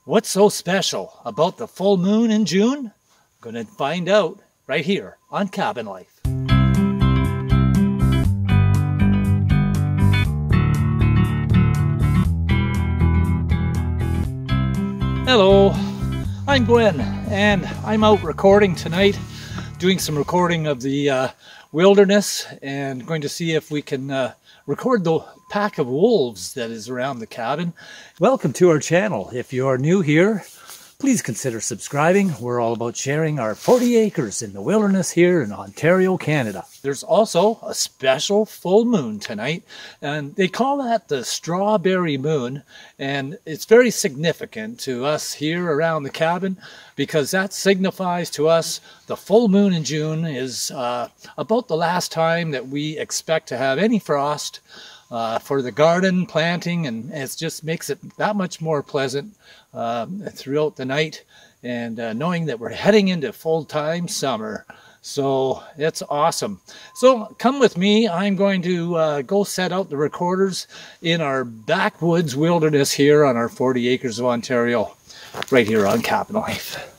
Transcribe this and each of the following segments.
What's so special about the full moon in June? I'm going to find out right here on Cabin Life. Hello, I'm Glenn, and I'm out recording tonight, doing some recording of the wilderness, and going to see if we can record the pack of wolves that is around the cabin. Welcome to our channel. If you are new here, please consider subscribing. We're all about sharing our 40 acres in the wilderness here in Ontario, Canada. There's also a special full moon tonight, and they call that the strawberry moon, and it's very significant to us here around the cabin because that signifies to us the full moon in June is about the last time that we expect to have any frost for the garden planting, and it just makes it that much more pleasant throughout the night, and knowing that we're heading into full-time summer. So it's awesome. So come with me. I'm going to go set out the recorders in our backwoods wilderness here on our 40 acres of Ontario, right here on Cabin Life.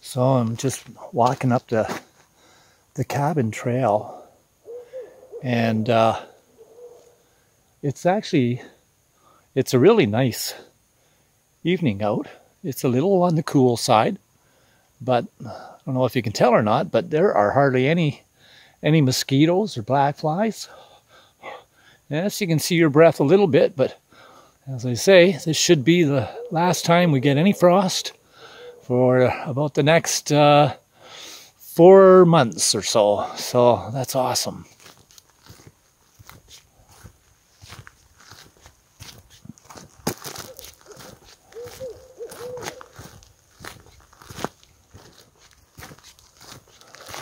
So I'm just walking up the cabin trail, and it's a really nice evening out. It's a little on the cool side, but I don't know if you can tell or not, but there are hardly any mosquitoes or black flies. Yes, you can see your breath a little bit, but as I say, this should be the last time we get any frost for about the next 4 months or so. So that's awesome.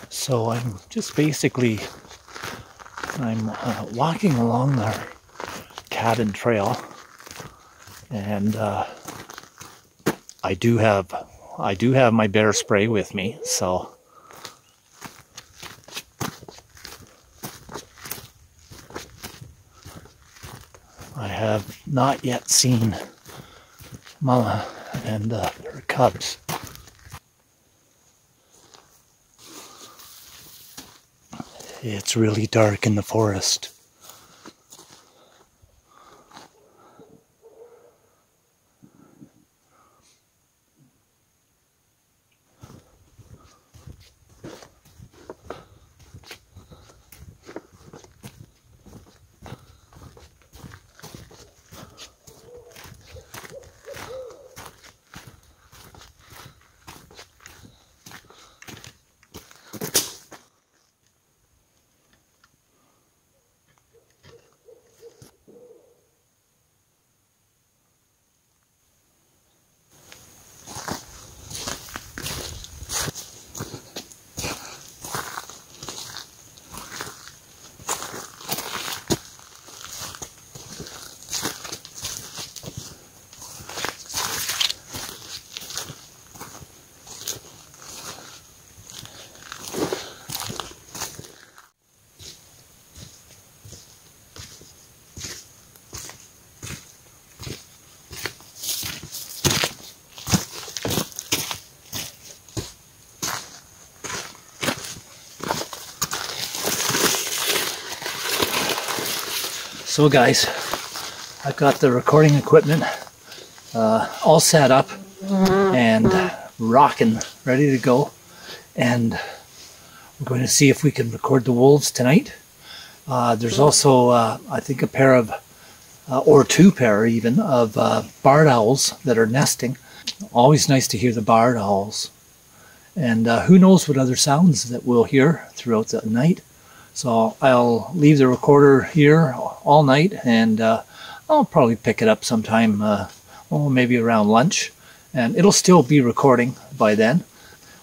So I'm just I'm walking along our cabin trail, and I do have my bear spray with me, so I have not yet seen Mama and her cubs. It's really dark in the forest. So guys, I've got the recording equipment all set up and rocking, ready to go, and we're going to see if we can record the wolves tonight. There's also I think a pair of or two pair even of barred owls that are nesting. Always nice to hear the barred owls, and who knows what other sounds that we'll hear throughout the night. So I'll leave the recorder here all night, and I'll probably pick it up sometime oh, maybe around lunch, and it'll still be recording by then.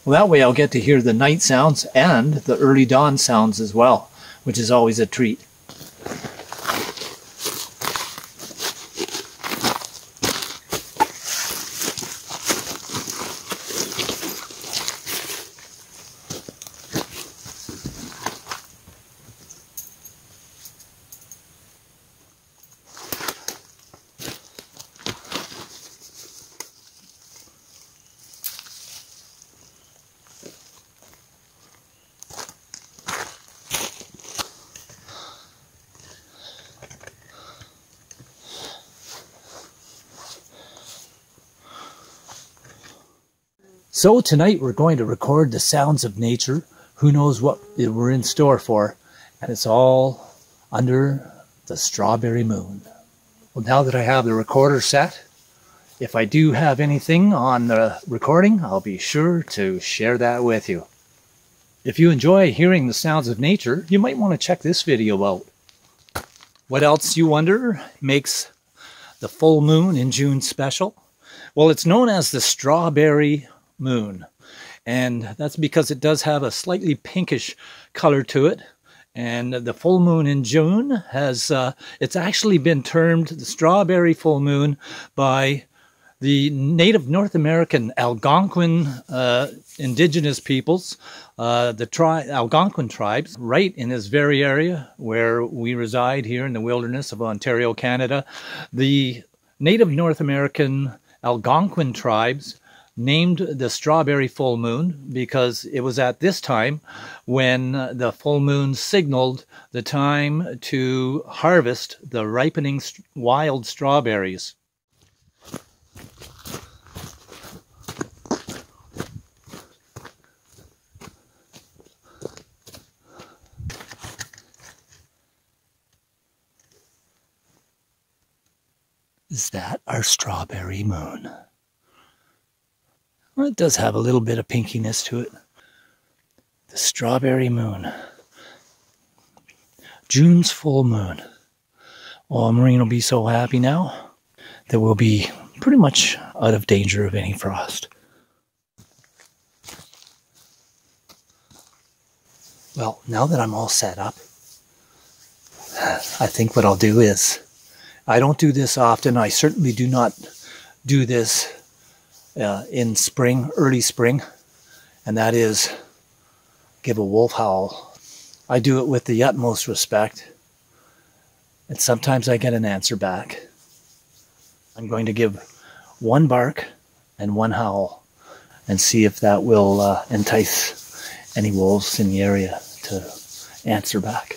Well, that way I'll get to hear the night sounds and the early dawn sounds as well, which is always a treat. So tonight we're going to record the sounds of nature. Who knows what we're in store for, and it's all under the strawberry moon. Well, now that I have the recorder set, if I do have anything on the recording, I'll be sure to share that with you. If you enjoy hearing the sounds of nature, you might want to check this video out. What else, you wonder, makes the full moon in June special? Well, it's known as the strawberry moon, and that's because it does have a slightly pinkish color to it. And the full moon in June has it's actually been termed the strawberry full moon by the Native North American Algonquin indigenous peoples, the Algonquin tribes, right in this very area where we reside here in the wilderness of Ontario, Canada. The Native North American Algonquin tribes named the strawberry full moon because it was at this time when the full moon signaled the time to harvest the ripening wild strawberries. Is that our strawberry moon? Well, it does have a little bit of pinkiness to it. The strawberry moon. June's full moon. Oh, Maureen will be so happy now that we'll be pretty much out of danger of any frost. Well, now that I'm all set up, I think what I'll do is, I don't do this often. I certainly do not do this in spring, early spring, and that is give a wolf howl. I do it with the utmost respect, and sometimes I get an answer back. I'm going to give one bark and one howl and see if that will entice any wolves in the area to answer back.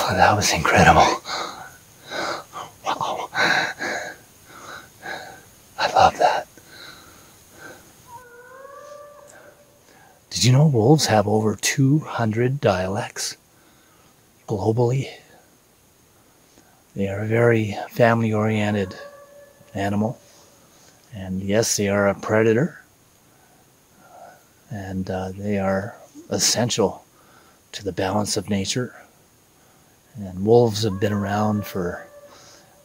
That was incredible. Wow. I love that. Did you know wolves have over 200 dialects globally? They are a very family-oriented animal. And yes, they are a predator. And they are essential to the balance of nature. And wolves have been around for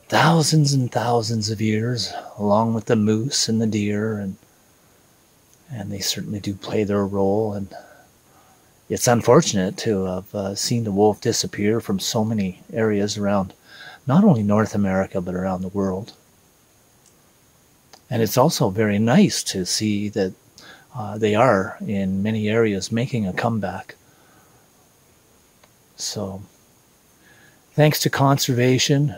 thousands and thousands of years, along with the moose and the deer, and they certainly do play their role. And it's unfortunate to have seen the wolf disappear from so many areas around not only North America but around the world. And it's also very nice to see that they are in many areas making a comeback. So thanks to conservation,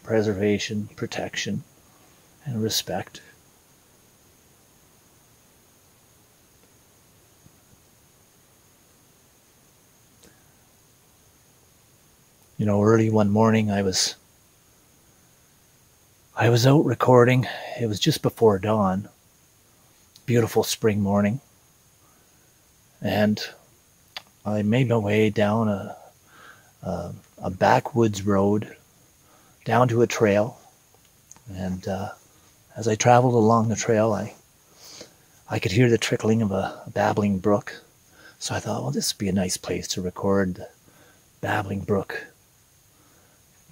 preservation, protection, and respect, you know, early one morning I was out recording. It was just before dawn. Beautiful spring morning. And I made my way down a backwoods road down to a trail. And as I traveled along the trail, I could hear the trickling of a babbling brook. So I thought, well, this would be a nice place to record the babbling brook.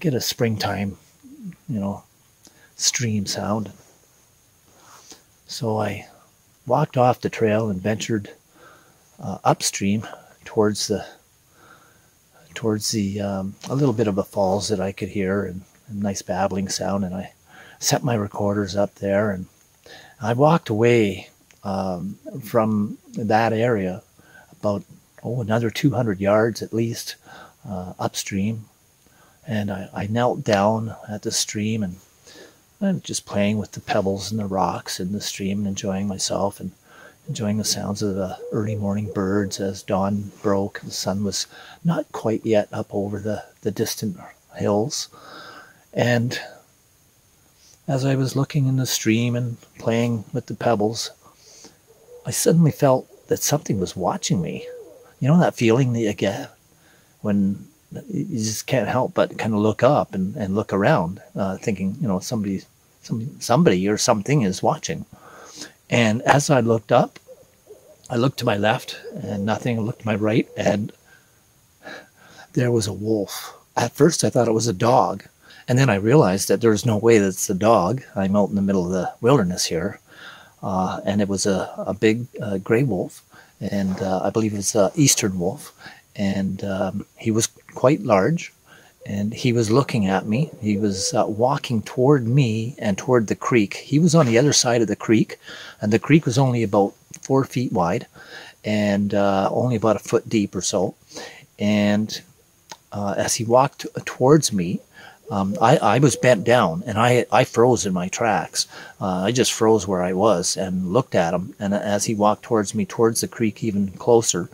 Get a springtime, you know, stream sound. So I walked off the trail and ventured upstream towards a little bit of a falls that I could hear, and a nice babbling sound. And I set my recorders up there, and I walked away from that area about another 200 yards at least upstream. And I knelt down at the stream, and I'm just playing with the pebbles and the rocks in the stream and enjoying myself and enjoying the sounds of the early morning birds as dawn broke. The sun was not quite yet up over the distant hills. And as I was looking in the stream and playing with the pebbles, I suddenly felt that something was watching me. You know that feeling that you get when you just can't help but kind of look up and look around, thinking, you know, somebody or something is watching. And as I looked up, I looked to my left and nothing. I looked to my right, and there was a wolf. At first I thought it was a dog, and then I realized that there's no way that's a dog. I'm out in the middle of the wilderness here, and it was a big gray wolf, and I believe it was an eastern wolf. And he was quite large, and he was looking at me. He was walking toward me and toward the creek. He was on the other side of the creek, and the creek was only about 4 feet wide and only about a foot deep or so. And as he walked towards me, I was bent down, and I froze in my tracks. I just froze where I was and looked at him. And as he walked towards me, towards the creek even closer,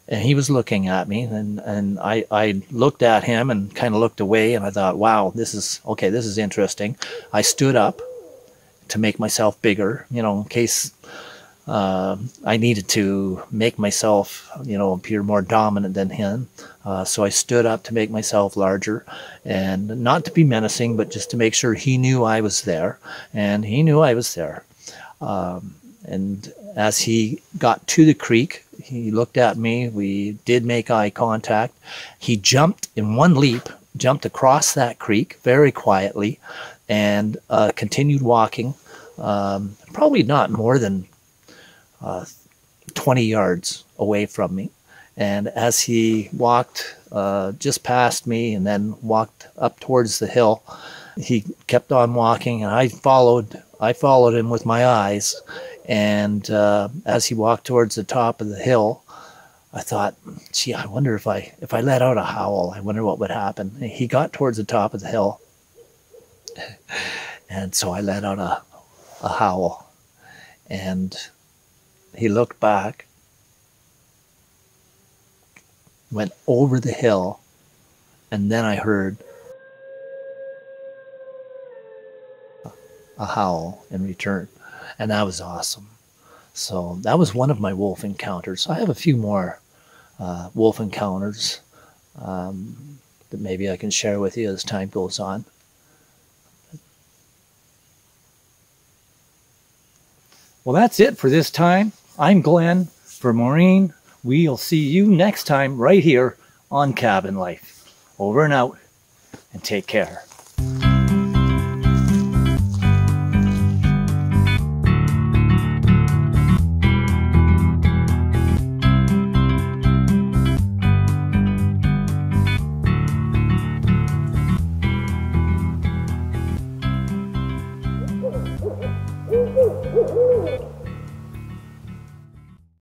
and he was looking at me, and I looked at him and kind of looked away, and I thought, wow, this is interesting. I stood up to make myself bigger, you know, in case I needed to make myself, you know, appear more dominant than him. So I stood up to make myself larger, and not to be menacing, but just to make sure he knew I was there, and he knew I was there. And as he got to the creek, he looked at me. We did make eye contact. He jumped in one leap, jumped across that creek very quietly, and continued walking, probably not more than 20 yards away from me. And as he walked just past me and then walked up towards the hill, he kept on walking, and I followed him with my eyes. And as he walked towards the top of the hill, I thought, gee, I wonder if I let out a howl, I wonder what would happen. And he got towards the top of the hill, and so I let out a howl. And he looked back, went over the hill, and then I heard a howl in return, and that was awesome. So that was one of my wolf encounters. I have a few more wolf encounters that maybe I can share with you as time goes on. Well, that's it for this time. I'm Glenn for Maureen. We'll see you next time right here on Cabin Life. Over and out, and take care.